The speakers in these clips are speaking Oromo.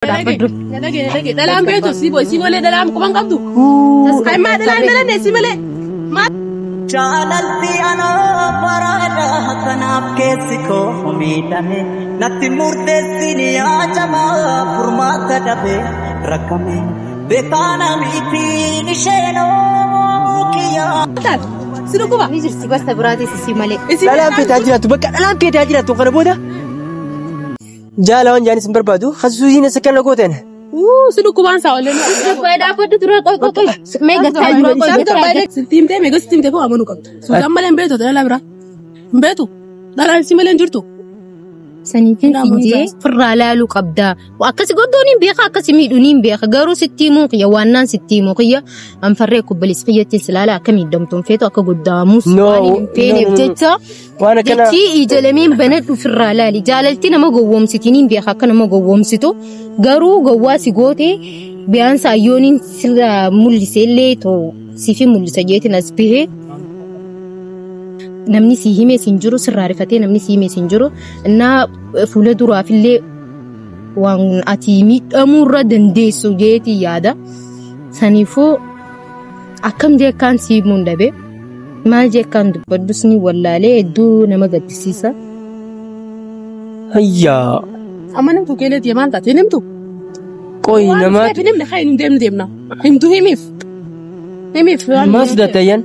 dalam betul si boleh dalam kumang kabdu. Ay ma dalam si boleh. Jalan tiada parada kanap kesiko midane nati murte sini aja ma purma kadabe rakame betana miti nisheno kiya. Sino ko ba? Nijir si basta berarti si male. Dalam peta aja tu bakal dalam peta aja tu kalau boda. Jalan janis berbadu khasusin sekian logoten. Sino ko ba sa ulan? Ko dapat tu ko mega tim te mega tim te ko amanu ko. So gamalen beto dalam bra. Beto. Dalam si malen jurtu. سنتين إنجي فرالالو قبدا وأكسي قدونين بيخا أكسي ميدونين بيخا قارو ستيمو قيا وانان ستيمو قيا أنفريكو بالإسقية تسلالة كمي دمتم فيتو أكا قداموس واني فيني بجيتا جيتي إيجالمين بنات فرالالي جالتين ما قووم ستينين بيخا كان ما قووم ستو قارو قواسي قوتي بيانسا يونين سلا مولي سيلي تو سيفي مولي سجيتي نسبيه namni si hime sinjuru sirraarifatee namni si hime sinjuru na fuula duraafillee waan ati miidhamuurra dandeessu jeeti yaada saniifuu akkam jeekaan si himuun dhabe maal jeekaan dubbadus ni wallaalee hedduu nama gaddisiisa. Hayyaa. Amma namtu keeleeti maal taate namtu. Qoy nama. Namni xayin deemna himtu himiif. Maas datayyan.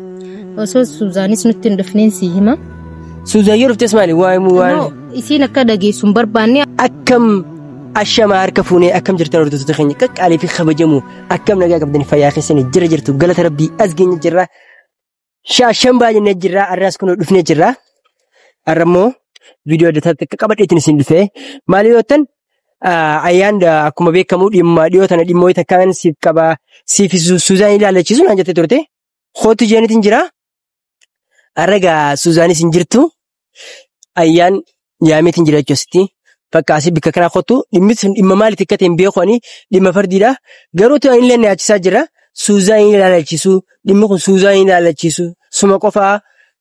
Osoo Suzaanis nutti hin dhufneen si hima. Suzaan yoo dhuftes maali waa'ee mu waan. Isiin akka dhageessuun barbaanne. Akkam ashama harka fuunee akkam jirtan hordoftoota keenya qaqqaalee fi kabajamu akkam nagaa qabdanii fayyaa keessanii jirtu galata rabbii as geenye jirra. Shaashan baay'inee jirra arraas kun dhufnee jirra. Arrammoo viidiyoo adda addaa qabadheetiin isin dhufee maali yoo ta'an ayyaan akkuma beekamu dhiyoo tana dhimmoota kan siif qabaa siif Suzaan ilaalachiisu naan jettee turte. Hootu jeenitiin jira. Arragaa Suzaanis hin jirtu. Ayyaan yaameetiin jira jechuusti. Fakkaasi bika kanaa hootu dhimma maaliif akka ta'e hin beekani dhimma fardiidha. Garuu ta'an illee nyaachisaa jira. Suzaan ilaalachiisu dhimmi kun Suzaan ilaalachiisu suma qofaa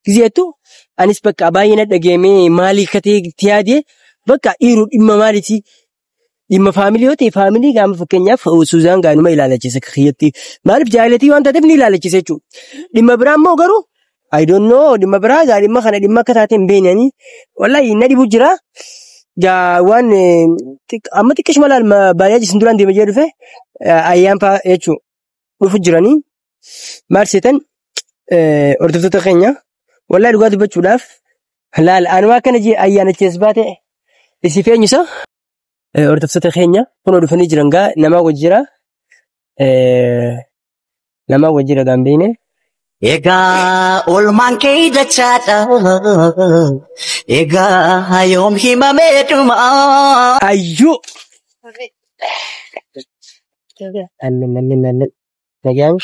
gizeetu anis bakka baay'ina dhageemee maalii akka ta'e itti yaadee bakka dhiiruu dhimma maaliiti dhimma faamilii yoo ta'e faamilii gaama fakkeenyaaf Suzaan gaanuma ilaalachiisa kiyyatti maaliif jaalatii waan taateef ni ilaalachiisa jechuudha. Dhimma biraa immoo garuu I don't know dhimma biraa dhimma kana dhimma akka taate hin beeknani wallahi na dhibu jira. Waan amma xiqqeesh malaal baay'ee isin duraan deemee dhufe ayyaan fa'aa jechuudha. Dhufu jiranii maal seetan hordoftoota keenya wallahi dhugaa dubbachuudhaaf laal anumaa kana ayyaanachees baate isii feenyisa. Hordoftoota keenya kun dhufanii jiran gaa namaa wajjira gaambeene. Egaa olmaan kee dachaadha. Egaa yoom himamee dhuma. Ayyuu. Nagaan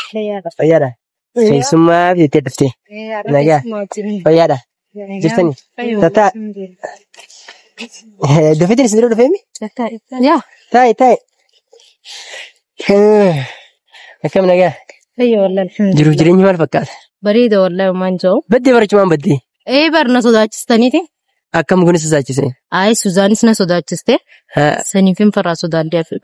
fayyaadha. Keessummaa jettee dhuftee. Nagaa fayyaadha. Jirtanii. Tataa. Dafeetiin isin dura dhufeemi? Yaa. Taa'e. Akkam nagaa? Fayyaa wallaan. Jiruuf jireenyi maal fakkaata? Bareeda wallaan maan jiru. Baddee barachumaan baddee? Barna sodaachistaniiti. Akkam kunis sodaachise? Suzaanis na sodaachiste. Saniifin farraa sodaadde afi.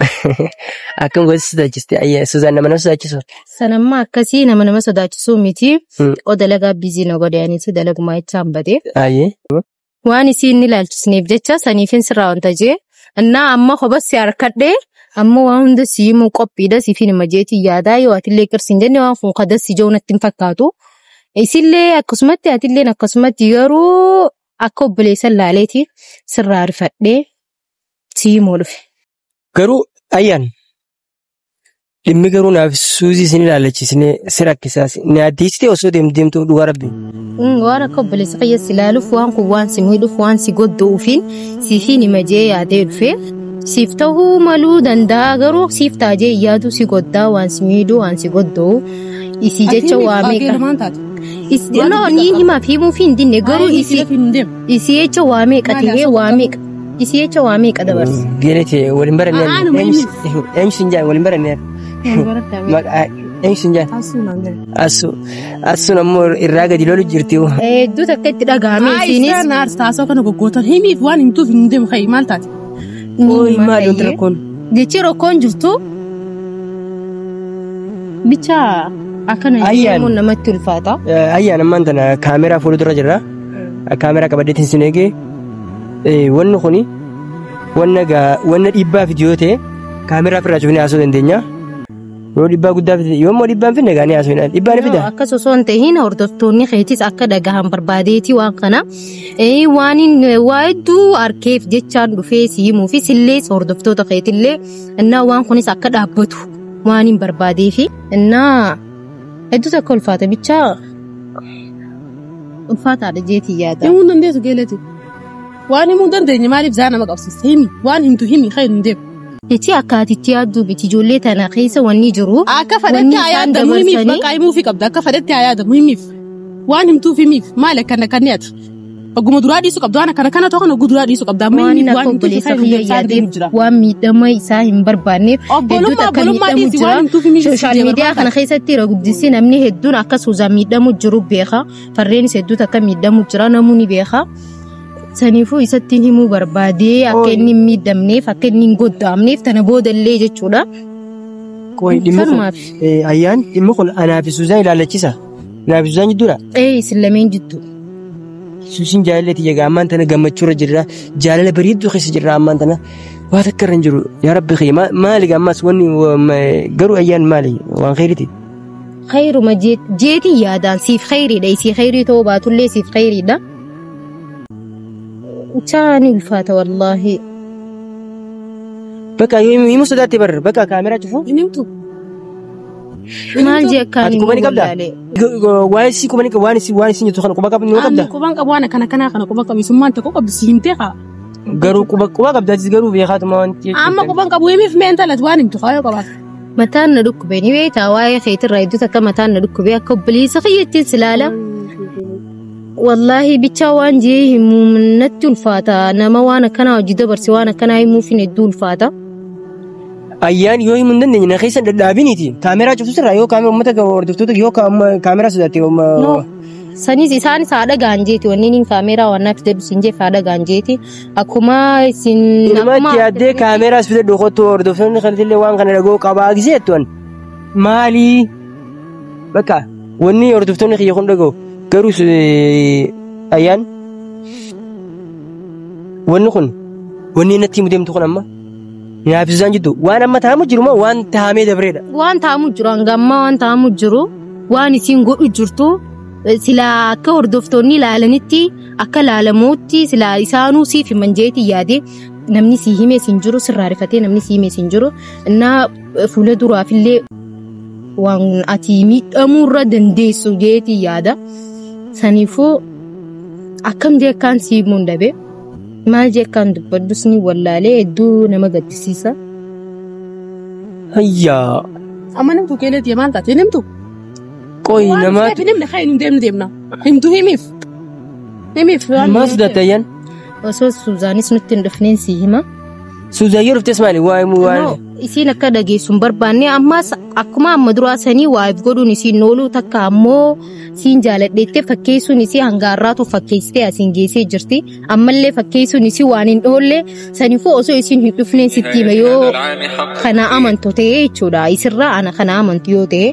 Akkam kunis sodaachiste? Suzaan nama sodaachisu? Sanammaa akkasii nama sodaachisuu miti. Dalagaa bizii na godhaniitu dalagumaa jechaan badee. Waan isiin ilaalchisneef jecha saniifin sirraa wanta jee. Innaa amma hobas si harkadhee amma waan hunda siimuu qophiidha siifin hima jeetii yaadaa yoo atillee qirsiin jenne waan kun kadas si jiru natti hin fakkaatu. Isillee akkasumatti atilleen akkasumatti garuu akka obboleessan laaleeti sirraa rifadhee siimuu dhufe. Garuu ayyaan dhimmi garuu naaf Suuzii isin ilaalachiisnee si rakkisaas ni addiistee osoo deemtu dhugaa rabbi. Waan akka obboleessa fayyas ilaaluuf waan kun waan si miidhuuf waan si godduufiin siifin hima jee yaadee dhufee siif ta'uu maluu danda'a garuu siif taajee yaadu si goddaa waan si miidhuu waan si godduu isii jecha waa meeqa. Niin himaaf himuuf hin dinne garuu isii jecha waa meeqa ta'ee waa meeqa. Isii jecha waa meeqa dabarsa. Geelete waliin barannee eenyuun jaa waliin barannee. Eenyuun jaa. Asuun ammoo irraa gadi lolu jirti. Hedduu takka itti dhagahame isiinis. Naars taasoo kana goggootan himiif waan himtuuf hin deemu maal taate. Maal yoo ta'e kun jechi rokkoon jirtu bicha akkana jechuun namatti ulfaata. Ayyaan ammaan tana kaameraa fuuldura jirra. Kaameraa qabaddeetiin sin eegee wanni kuni wanna dhiibbaa fidiyoo ta'e kaameraa ofirraa cufnee haasoo dandeenya. Yoo dhiibbaa guddaa fide yoommoo dhiibbaan finne gaanii haasoo hin dhiibbaan fida. Akkas osoo hin ta'in hordoftoonni keetis akka dhagahan barbaadeeti waan kana waan waa hedduu harkeef jechaan dhufee si himuufis illee hordoftoota keetillee innaa waan kunis akka dhaabbatu waan hin barbaadeefi innaa hedduu takka ulfaata bichaa ulfaataadha jeetii yaada. Himuu dandeessu geelati. Waan himuu dandeenye maaliif zaa nama qabsiisa himi waan himtu himi khayr hin deemu. Jechi akkaatitti yaaddu biti ijoollee tana keessa wanni jiru. Akka fadhatti haa yaadamu himiif bakka himuufi qabda akka fadhatti haa yaadamu himiif waan himtuuf himiif maal akkana kan dhiyaatu. Oguma duraa dhiisuu qabda waan akkana kana tokko oguma duraa dhiisuu qabda amma himiif waan himtuuf yaadee waan miidhama isaa hin barbaanneef hedduutu akka miidhamu jira. Sooshaal miidiyaa kana keessatti irra guddisii namni hedduun akka suuzaa miidhamu jiru beeka farreenis hedduutu akka miidhamu jira namoonni beeka. Saniifuu isatti himuu barbaadee akka inni hin miidhamneef akka inni hin goddaamneef tana boodallee jechuudha. Ayyaan dhimma kun anaa fi Suuzaan ilaallachisa. Anaa fi Suuzaan jidduudha. Isin lameen jiddu. Suusiin jaalalleeti egaa ammaan tana gammachuurra jirra. Jaalala bareedduu keessa jirra ammaan tana. Waa takka irra hin jiru. Yaa Rabbi khee maali ammas wanni garuu ayyaan maali waan khayriiti. Khayruma jeetii yaadaan siif khayriidha. Isii khayrii ta'uu baatullee siif khayriidha. Chaani ulfaata wallaahi. Bakka himu sodaatti barra bakka kaameraa cufu. Himtu. Maal jee akkaan himu wallaalee. Waan isii qubani waan isii nyaatu kana quba qabni qabda. Quban qabu waan kana quba qabu summaan tokko qabdi si himtee haa. Garuu quba qabdaati garuu beekaatuma wanti. Amma quban qabu himiif meentalati waan himtu haa yoo qabaatu. Mataan na dhukkubee ni beektaa waa'ee keetirraa iddoo takka mataan na dhukkubee akka obboleessa kiyyattiin silaala. Wallahi bichaa waan jee himu natti ulfaata nama waan akkanaa hojii dabarse waan akkanaa himuuf hedduu ulfaata. Ayyaan yoo himu hin dandeenye na keessa dadhaabiniiti kaameraa cufusirraa yoo kaameraa uummata hordoftoota yoo kaameraa sodaatti. Sanis isaanis haadha gaanjeeti wanni kaameraa waan naaf deebisu hin jeef haadha gaanjeeti akkuma isin. Ilmatti yaaddee kaameraas fide dhokottu hordoftoonni kanillee waan kana dhagoo qabaa giseettuan maali bakka wanni hordoftoonni kiyya kun dhagoo. Garuu ayyaan wanni kun wanni natti himu deemtu kun amma naaf Suuzaan jiddu waan amma taamu jiru moo waan taamee dabreedha. Waan taamu jiru hangammaa waan taamu jiru waan isiin godhu jirtu silaa akka hordoftoonni ilaalanitti akka ilaalamuutti silaa isaanuu siif himan jeetii yaade namni si himee siin jiru sirraa rifatee namni si himee siin jiru innaa fuula duraafillee waan ati miidhamuurra dandeessu jeetii yaada. Saniifuu akkam jeekaan si himuun dhabe maal jeekaan dubbadus ni wallaalee hedduu nama gaddisiisa. Hayyaa. Amma namtu keeleeti maal taate himtu. Qoy nama. Himne haa hin deemna himtu himiif. Maal sodaatti ayyaan. Osoo Suuzaanis nutti hin dhufneen si hima. Suuzaan yoo dhuftes maali waan. Isiin akka dhageessuun barbaanne ammas akkuma amma duraa sanii waa'eef godhuun isiin ooluu takka ammoo siin jaaladheettee fakkeessuun isii hangaarraatu fakkeessitee asiin geessee jirti ammallee fakkeessuun isii waan hin oolle saniifuu osoo isiin hin dhufneen sitti hima yoo kana amantu ta'ee jechuudha isirraa ana kana amantu yoo ta'e.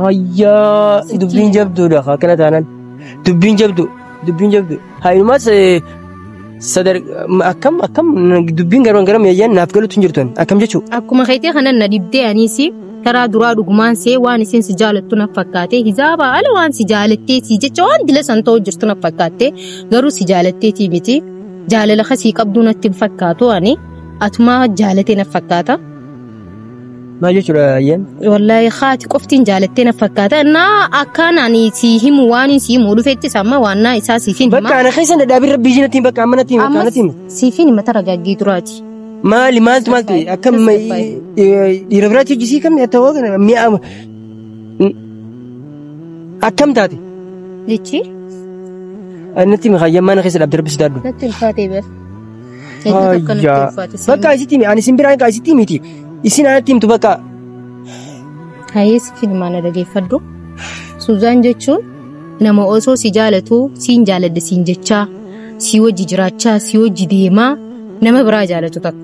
Hayyaa dubbiin jabduudha akkana taanaan dubbiin jabdu hayumaas. Akkam dubbiin garam yaayyan naaf galuutu hin jirtu akkam jechuudha. Akkuma keetii kanan na dhibdee aniisi karaa duraa dhugumaan see waan isin si jaalattu na fakkaate hizaaba ala waan si jaalattee si jecha waan dila san ta'u jirtu na fakkaate garuu si jaalatteetii miti jaalala kasii qabduu natti hin fakkaatu ani atumaa jaalatee na fakkaata. Maal jechuudha ayyaan? Wallaahi haati qoftiin jaalattee na fakkaata naa akkaan ani si himu waan si himu dhufettis amma waan naa isaa siifin hima. Bakka ana keessa dadhaabin rabbii jinatti bakka amma natti hima. Siifin hima taragaggii duraati. Maaltu akkam dhiira biraatti hojjisii kam ta'uu mi'a akkam taate. Jechi. Natti hima hayyammaa na keessa dhaabdee rabbi sodaadhu. Natti ulfaatee beer. Bakka isitti himi ani simbiraan kaa isitti himiti. Isin anatti himtu bakka. Hayyeessi filmaana dhageeffadhu. Suuzaan jechuun nama osoo si jaalatu siin jaaladde siin jechaa si wajji jiraachaa si wajji deemaa nama biraa jaalatu takka.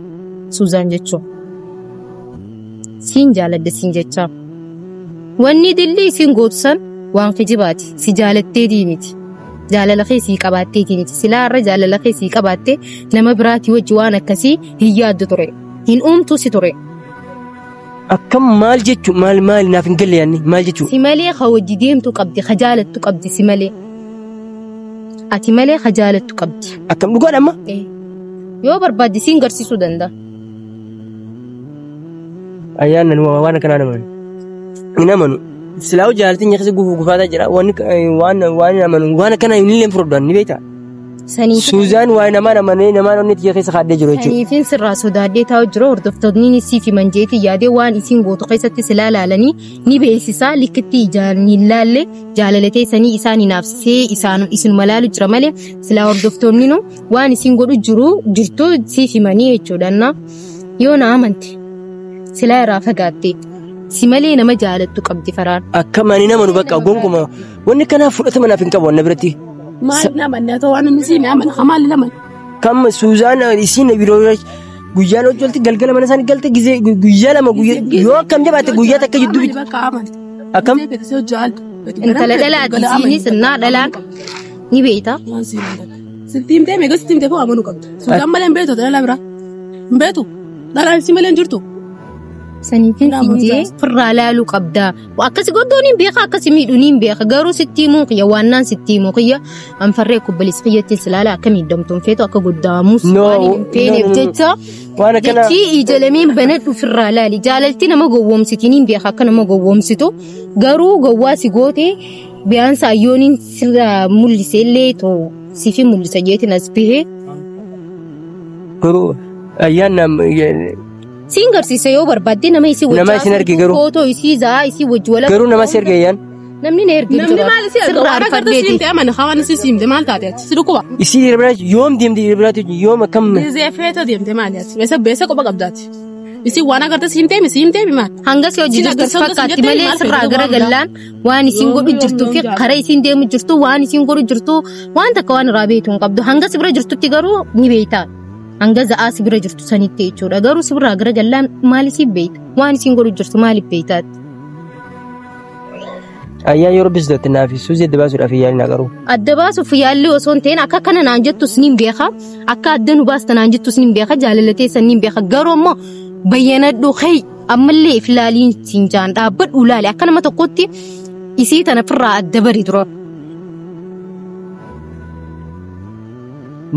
Suuzaan jechuun. Siin jaaladde siin jechaa. Wanni dilli isiin gootusan waan kijibaati. Si jaalattee diimiti. Jaalala kee sii qabaattee diimiti. Silaa irra jaalala kee sii qabaattee nama biraatii wajji waan akkasii hin yaaddu ture. Hin uumtu si ture. Akkam maal jechuun maal naaf hin galle yaanni maal jechuun. Si malee ka wajji deemtu qabdi ka jaalattu qabdi si malee. Ati malee ka jaalattu qabdi. Akkam dhugaadha amma? Yoo barbaadde siin garsiisuu danda'a. Ayyaannan waan akkanaa namani. Hin amanu. Silaa jaalatiin nyaakisa gufaataa jira. Waan amanu waan akkanaa hin illee furdaan ni beektaa? Suuzaan waan namaan amanee namaan onni xiyya keessa kaadhee jiru jechuudha. Saniifin sirraa sodaadhee taa'u jiru hordoftoonni siif himan jeeti yaadee waan isiin gootu keessatti silaa laalanii ni beeksisaa likkitti ijaan hin laalle jaalalatee sanii isaan hinaafsee isin malaalu jira malee silaa hordoftoonni waan isiin godhu jirtu siif himanii jechuudha. Yoo na amante silaa irraa fagaattee si malee nama jaalattu qabdi faraan. Akka mani nama nu bakka gonkumaa wanni kanaaf fudhatama naaf hin qabu wanna biratti. Maal naman yaa ta'u waan inni siin aman hamaal naman. Kam Suuzaan isiin biroo guyyaan hojjolti galgala mana isaanii galte guyyaa lama yoo akkam jabaatte guyyaa takka jidduu bitu. Akkam. Intala dhalaati isiinis innaa dhalaan ni beektaa. Sittiimtee meeqa sittiimtee koo amanuu qabda. Suuzaan malee hin beektu dhala biraa. Hin beektu dhalaan si malee hin jirtu. Saniifin fiidee firraa laaluu qabdaa. Akkasi goddoon hin beeka akkasi miidhuun hin beeka garuu sitti himuu qiyya waannaan sitti himuu qiyya anfarree kubbalis qiyyatti silaala akka miidhamtuun feetu akka goddaamuus waan hin feeneef jecha jechi ijalameen banadhu firraa laali jaalalti nama gowwoomsitiin hin beeka akka nama gowwoomsitu garuu gowwaa si goote biyyaansa ayyooniin sirraa mul'iseellee too sifi mul'isa jeetiin as bahee. Garuu ayyaannam. Siin garsiise yoo barbaadde nama isii wajjin. Nama isin erge garuu. Footoo isii zaa isii wajji wala. Garuu nama si erge yaan. Namni na erge jira. Namni maal isii erge waan akka siimtee amana hawaan isii siimte maal taate ati si dhukuba. Isii dhiirbiraati yoom deemte dhiirbiraati yoom akkam. Dizee feeta deemte maali ati beesa qoba qabdaati. Isii waan agarta siimtee maal. Hangas yoo jirtu fakkaatti malee sirraa gara gallaan waan isiin godhu jirtuu fi karaa isiin deemu jirtu waan isiin godhu jirtu waan takka waan irraa beektu hin qabdu hangas bira jirtutti garuu ni beektaa. Hanga za'aa si bira jirtu sanitti jechuudha. Garuu si biraa gara gallaan maaliif beekta? Waan isiin godhu jirtu maaliif beektaati? Ayyaan yeroo bisdatti naafi Suuzii adda baasuudhaaf yaalii na garuu. Adda baasuuf yaalii osoo hin ta'in akka kana naan jettus ni beeka. Akka adda nu baasta naan jettus ni beeka. Jaalalatee san ni beeka. Garuu ammoo bayyanadhu hey ammallee if laaliin siin jaan dhaabbadhu laali. Akka nama tokkotti isii tana firraa adda bari dura.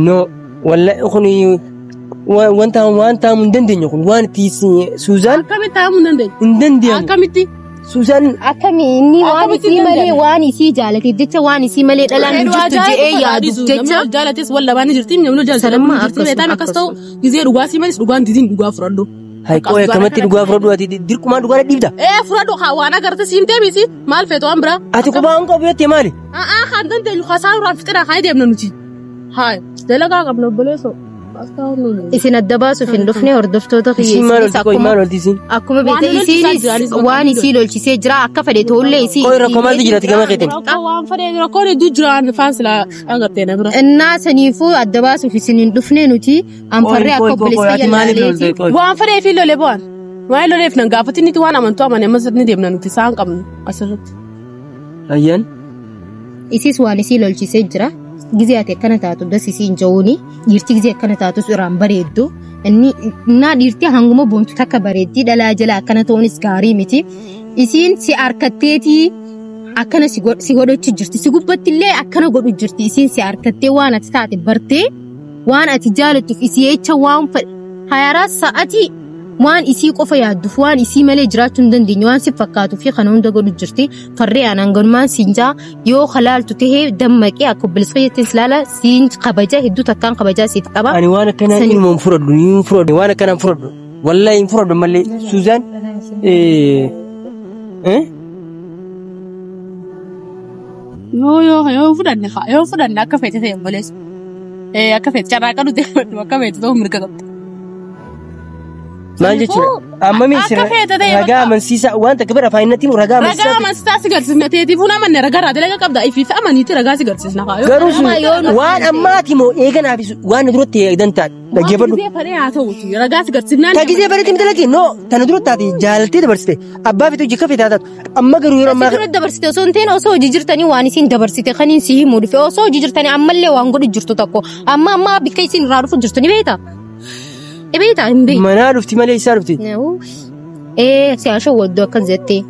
No wallahi kuni wanta mun dandeenyu kun waan itti Suuzaan akkamitti taa'amuu hin dandeenyu. Akkamitti. Suuzaan akkami inni waan isii malee waan isii jaalateef jecha waan isii malee dhalaan jirtu je'ee yaadu jecha jaalates walla waan jirti namni Salama jirti beetaan akkas ta'u gizee dhugaa si malee dhugaan didiin dhugaa fudhadhu. Hayiqoo akkamatti dhugaa fudhadhu ati dirqumaan dhugaa dhiibda. Fudhadhu waan agartee siimtee miti maal feetu waan biraa. Ati qubaa hin qabu jettee maali? Kan dandeenyu hasaaraan fixira haa deemna nuti. Haa dalagaa qabna obboleessoo. Isin adda baasuuf hin dhufne hordoftoota kiyyeessinis akkuma beekte isiinis waan isii lolchisee jira akka fedhe ta'ullee isii. Qoy rakkoo maaltu jiraati gama keetiin? Waan fedhe rakkoon hedduu jiraan faansila agartee na bira. Innaa saniifuu adda baasuuf isin hin dhufne nuti anfarree akka obboleessa jallaleeti. Waan fedhee fi lolee bu'aan. Waan loleef nan gaafatin nuti waan amantuu amane ammas ni deemna nuti isaan qabnu asirratti. Ayyaan. Isis waan isii lolchisee jira. Gizee ati akkana taatu dasisii hin jawuuni dhiirti gizee akkana taatus irraan bareeddu innaa dhiirti hanguma boontu takka bareeddii dhalaa jala akkana ta'uunis gaarii miti isiin si harkatteetii akkana si godhachu jirti si gubbatti illee akkana godhu jirti isiin si harkattee waan ati taate bartee waan ati jaalattuuf isii jecha waan 24 sa'atii waan isii qofa yaadduuf waan isii malee jiraachuu hin dandeenye waan si fakkaatuuf kana hunda godhu jirti farree aanaan galumaan siinjaa yoo halaaltu tahee dammaqee akka obboleessa jettiin silaala siin kabaja hedduu takkaan kabajaa siif qaba. Ani waan akkanaa ilmoo hin fudhadhu waan akkanaa hin fudhadhu wallahi hin fudhadhu malee Suuzaan yoo fudhanne akka feete ta'e obboleessa akka feete carraa qabu ta'e akka feete ta'u mirga qabda. Maal jechuudha? Amma miisira ragaa amansiisaa wanta kabira faayinatti mu ragaa amansiisaa. Ragaa amansiisaa si garsiisna ta'eetiif namanne ragaa dalaga qabda ifi amaniitti ragaa si garsiisna fa'aa. Garuu waan ammaati moo eeganaafis waan duratti eegdan ta'a. Dhaggeeffadhu. Haa ta'uuti ragaa si garsiisnaan. Tagisee bareetti miti lagi noo tana duratti taati jaalaltee dabarsite abbaa fi hojii kafee taataatu amma garuu yeroo ammaa. Duratti dabarsite osoo hin ta'in osoo hojii jirtanii waan isin dabarsite kan isin si himuu dhufe osoo hojii jirtanii ammallee waan godhu jirtu tokko amma bikka isin irraa dhufu jirtu ni beektaa. Beektaa hin beektu. Manaa dhufti malee isaa dhufti. Siyaasha waddoo akkan jettee.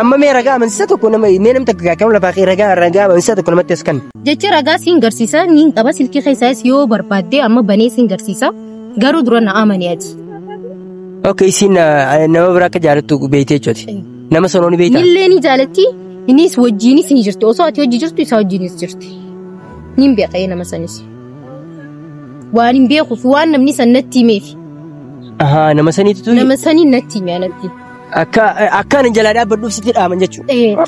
Amma mee ragaa amansiisaa tokko nama mee namta kam lafaa kee ragaa amansiisaa tokko namatti as kan. Jecha ragaa siin garsiisa niin qaba silkii keessaas yoo barbaadde amma banee siin garsiisa garuu dura na amanii ati. Okay isin nama biraa akka jaalattu beektee jechuuti. Nama sanooni beektaa. Nillee ni jaalatti innis wajjiinis ni jirti osoo ati hojii jirtu isaa wajjiinis jirti. Nin beekee nama sanis. Waan hin beekuuf waan namni san natti himeefi. Nama saniitu tuni. Nama sanii natti himee natti. Akkaan jalaa dhaabbadhuuf sitti dhaaman jechuudha.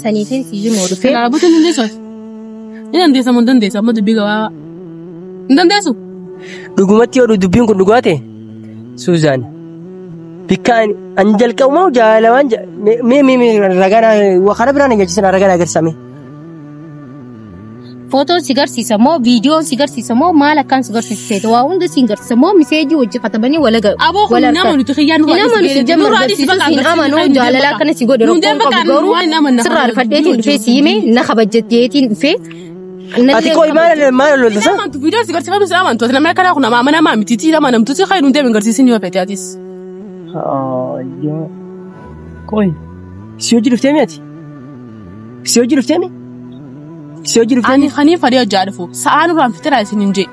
Saniifin siyyuu moo dhufee. Kanaafuu ni dandeessu. Ni dandeessa moo dandeessa amma dubbii gabaa. Ni dandeessu. Dhugumatti yoo dubbiin kun dhugaa ta'e Suuzaan bikkaan an jalqabumaa jaalawaan mee ragaa kana biraan agarsiisan ragaa agarsiisame. Footoo si garsiisa moo viidiyoo si garsiisa moo maal akkaan si garsiisa waa hunda si garsiisa moo miseejii wajji katabanii wal argaa. Aboo kun nama nuti xiyyaan nu baay'ee jamma garsiisa hin amanuu jaalala akkana si godhe rakkoon qabu garuu sirraa rifadheetiin dhufee si hime na kabajjeetiin dhufee. Ati koo maal lolta? Amantu viidiyoo si garsiifame si amantu ati namni akkana kun nama mitiitii nama namtuuti kan nuti deemin garsiisin yoo feete atis. Koi si hojii dhuftee mi ati? Si hojii dhuftee mi? Ani khani fadhiyo jaadfu sa'aan uraan fitira isin inje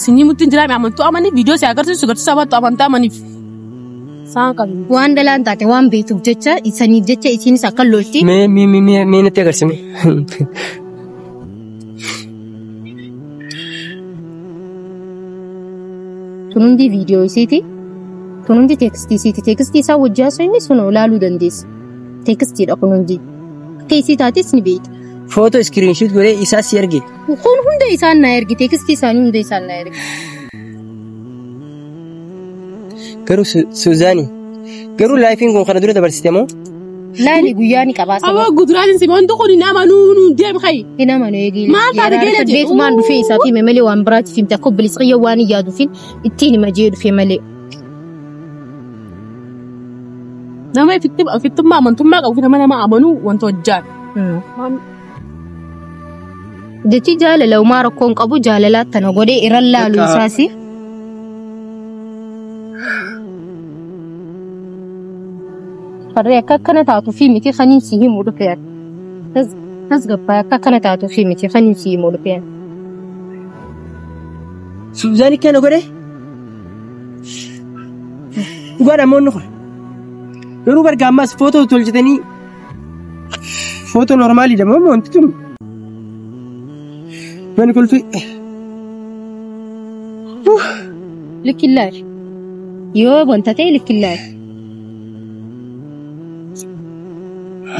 sinni muttin jiraame amantu amani viidiyoo si agarsiisu garsiisa abattu amantaa amaniif sa'aan qabu waan dalaan taate waan beektuuf jecha isaniif jecha isinis akka lolti mee natti agarsiime tunundi viidiyoo isiiti tunundi teekstii isiiti teekstii isaa wajjii haasoo inni sun ilaaluu dandeessa teekstiidha kunundi akka isii taates ni beekta. Foto screenshot godhee isaa si erge. Kun hunda isaan na erge teekstii isaanii hunda isaan na erge. Garuu Suuzaanii garuu laayifiin kun kana dura dabarsite moo? Laayini guyyaa ni qabaasa. Awwa guduraatiin si wanti kun nama nu deem khayi. Nama nu eegi. Maal taate geela jedhu. Beeku maan dhufee isaa fi malee waan biraatti fi takko bilisqiyya waan yaadu fi ittiin hima jee dhufee malee. Nama ifittummaa amantummaa qabu nama amanuu wanta hojjaan. Jechi jaalala umaa rakkoon qabu jaalalaa tana godhee irra laalu isaasi. Farree akka akkana taatu fi miti kaniin si himuu dhufee tasgabbaa akka akkana taatu fi miti kaniin si himuu dhufee. Suuzaanii kana godhee? Dhugaa namoonni kun yeroo barga ammas footoo tolchatanii footoo normaalii dha moo wanti tun? Mani kolfi. Likkillaari. Yoo wanta ta'e likkillaari.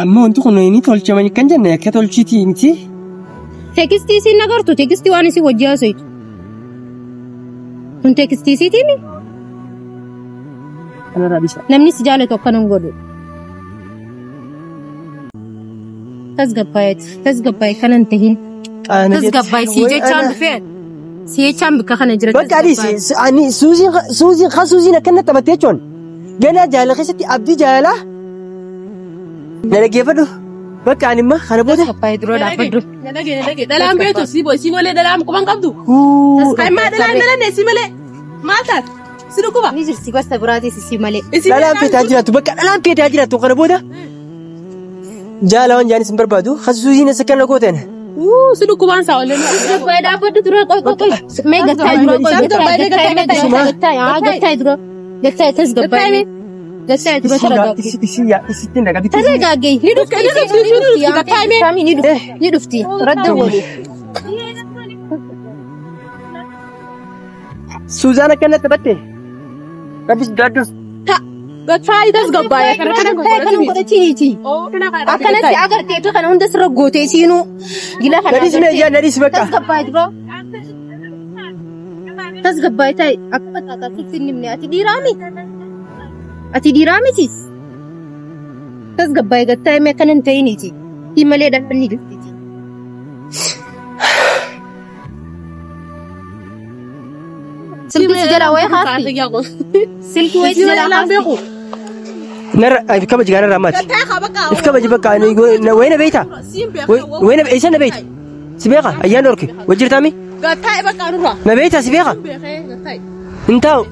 Amma wanti kun inni tolchamanii kan jenne akka tolchiitii miti. Teekstii isiin agartu teekstii waan isii wajjii haasa'etu. Kun teekstii isiitiimi. Namni si jaalatu akkanan godhu. Tasgabbaa'e kanan tahin. Tasgabbaa'e si jechaan dhufee. Si jechaan bakka kana jira. Bakka adii suuziin akkana taphattee jechuun ganaa jaalala keessatti abdii jaalalaa na dhaggeeffadhu. Bakka ani immoo kana booda. Tasgabbaa'e dura dhaabbadhu. Dhalaan beektu si malee dhalaan quban qabdu. Tasgabbaa'e dhalaan si malee maal taate? Sirukuba. Ni jirti gosa biraatis si malee. Dhalaan feetaa jiraatu bakka dhalaan feetaa jiraatu kana booda. Jaalawwan jaanis hin barbaadu suuziin isa kana gooteen. Sirukubaan saa oolanii. Tasgabbaa'e dhaabbadhu dura qoy. Mee gattaa dura gattaa tasgabbaa'e. Gattaa dura taragaagge. Taragaagge ni dhufti radda wali. Suuzaan akkana taphatte. Rabbis daddus. Gattaa tasgabbaa'e kana godhachiiti. Akkanatti agarteetu kana hunda sirra gootee siinuu gila kana. Nadis bakka. Tasgabbaa'e dura. tasgabbaaytaa akka taataatti nimne ati diiraamitis tasgabbaay gattaa mee kanan ta'iniiti malee dhalli giftiiti silki jala way haati silki way jala haati نرى إفكا بجي أنا رامات إفكا بجي بقى وين بيتها وين إيش أنا بيت سبيقة أيان أوركي وجرت أمي قطعي بقى نروح ما بيتها سبيقة انتو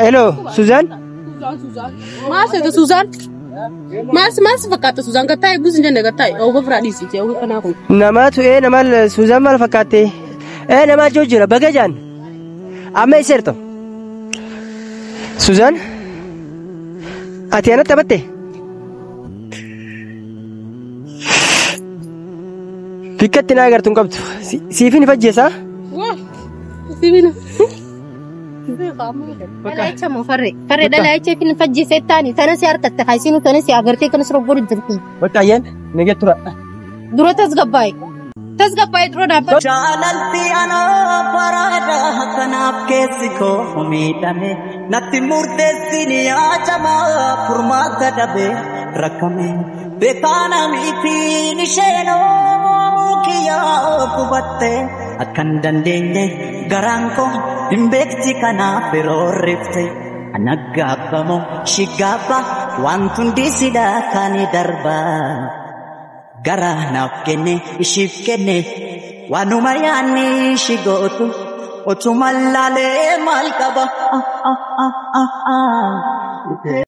هلو سوزان ما سيد سوزان ما سفكات سوزان قطعي بوزن جنة قطعي أو بفرادي سيتي أو كناكم نماتو إيه نمال سوزان ما فكاتي إيه نمال جوجرة بقى جان أما يسيرتو سوزان أتيانا تبتة فكرتنا أقدر تنقبض سيفين فجيسا واه سيفين لا يتشمو فرق لا يتشمو فجيسا الثاني ثانا سيارة التحايسين وثانا سيارتي كان سرقور الدرقين وتعيان نجد ترى درو تسقباي درو نابا جالالتي أنا برادا كناب كيسيكو هميدامي نتي مورتسيني آجما فرما كدبي ركمي بكانا ميتي نشينو كيا قبطة أكن دنديني غرانكو بمبكتي كنا برورفتي أنا غابمو شغابا وانتون ديسيدا كاني دربا غراناف كني إشيف كني وانوما يعني شغوتو وتمالالي مالكبا